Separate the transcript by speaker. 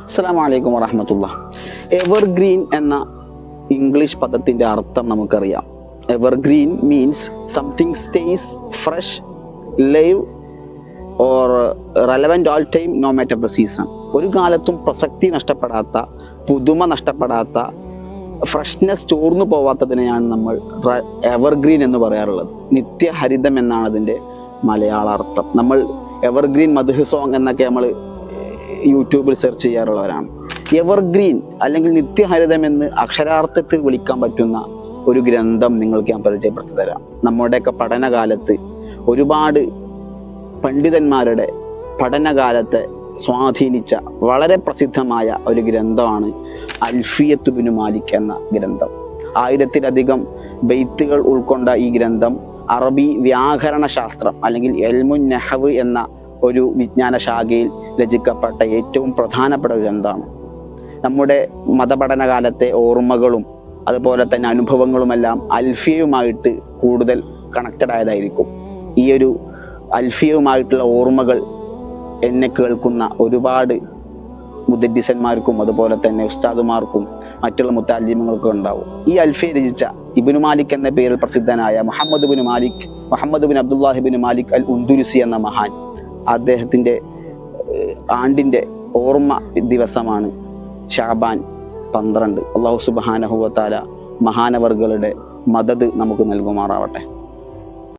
Speaker 1: അസ്സലാമു അലൈക്കും വറഹ്മത്തുള്ളാഹി. എവർഗ്രീൻ എന്ന ഇംഗ്ലീഷ് പദത്തിൻ്റെ അർത്ഥം നമുക്കറിയാം. Evergreen means something stays fresh, live or relevant all time, no matter the season. ഒരു കാലത്തും പ്രസക്തി നഷ്ടപ്പെടാത്ത, പുതുമ നഷ്ടപ്പെടാത്ത, ഫ്രഷ്നെസ് ചോർന്നു പോവാത്തതിനെയാണ് നമ്മൾ എവർഗ്രീൻ എന്ന് പറയാറുള്ളത്. നിത്യഹരിതം എന്നാണ് അതിൻ്റെ മലയാള അർത്ഥം. നമ്മൾ എവർഗ്രീൻ മദ്ഹ് സോങ് എന്നൊക്കെ നമ്മൾ യൂട്യൂബിൽ സെർച്ച് ചെയ്യാറുള്ളവരാണ്. എവർഗ്രീൻ അല്ലെങ്കിൽ നിത്യഹരിതം എന്ന് അക്ഷരാർത്ഥത്തിൽ വിളിക്കാൻ പറ്റുന്ന ഒരു ഗ്രന്ഥം നിങ്ങൾക്ക് ഞാൻ പരിചയപ്പെടുത്തി തരാം. നമ്മുടെയൊക്കെ പഠനകാലത്ത് ഒരുപാട് പണ്ഡിതന്മാരുടെ പഠനകാലത്തെ സ്വാധീനിച്ച വളരെ പ്രസിദ്ധമായ ഒരു ഗ്രന്ഥമാണ് അൽഫിയത്ത് ബിനു മാലിക് എന്ന ഗ്രന്ഥം. 1000-ലധികം ബെയ്ത്തുകൾ ഉൾക്കൊണ്ട ഈ ഗ്രന്ഥം അറബി വ്യാകരണ ശാസ്ത്രം അല്ലെങ്കിൽ എൽമുൻ നഹവ് എന്ന ഒരു വിജ്ഞാന ശാഖയിൽ രചിക്കപ്പെട്ട ഏറ്റവും പ്രധാനപ്പെട്ട ഒരു ഗ്രന്ഥമാണ്. നമ്മുടെ മതപഠനകാലത്തെ ഓർമ്മകളും അതുപോലെ തന്നെ അനുഭവങ്ങളുമെല്ലാം അൽഫിയയുമായിട്ട് കൂടുതൽ കണക്റ്റഡ് ആയതായിരിക്കും. ഈ ഒരു അൽഫിയയുമായിട്ടുള്ള ഓർമ്മകൾ എന്നെ കേൾക്കുന്ന ഒരുപാട് മുദദ്ദിസന്മാർക്കും അതുപോലെ തന്നെ ഉസ്താദുമാർക്കും മറ്റുള്ള മുത്തഅല്ലിമുകൾക്കും ഉണ്ടാവും. ഈ അൽഫിയ രചിച്ച ഇബ്നു മാലിക് എന്ന പേരിൽ പ്രസിദ്ധനായ Muhammad bin Abdullahi bin Malik al Undurusi എന്ന മഹാൻ, അദ്ദേഹത്തിൻ്റെ ആണ്ടിൻ്റെ ഓർമ്മ ദിവസമാണ് ശഅബാൻ 12. അല്ലാഹു സുബ്ഹാനഹു വ തആല മഹാനവർകളുടെ മദദ് നമുക്ക് നൽകുമാറാവട്ടെ.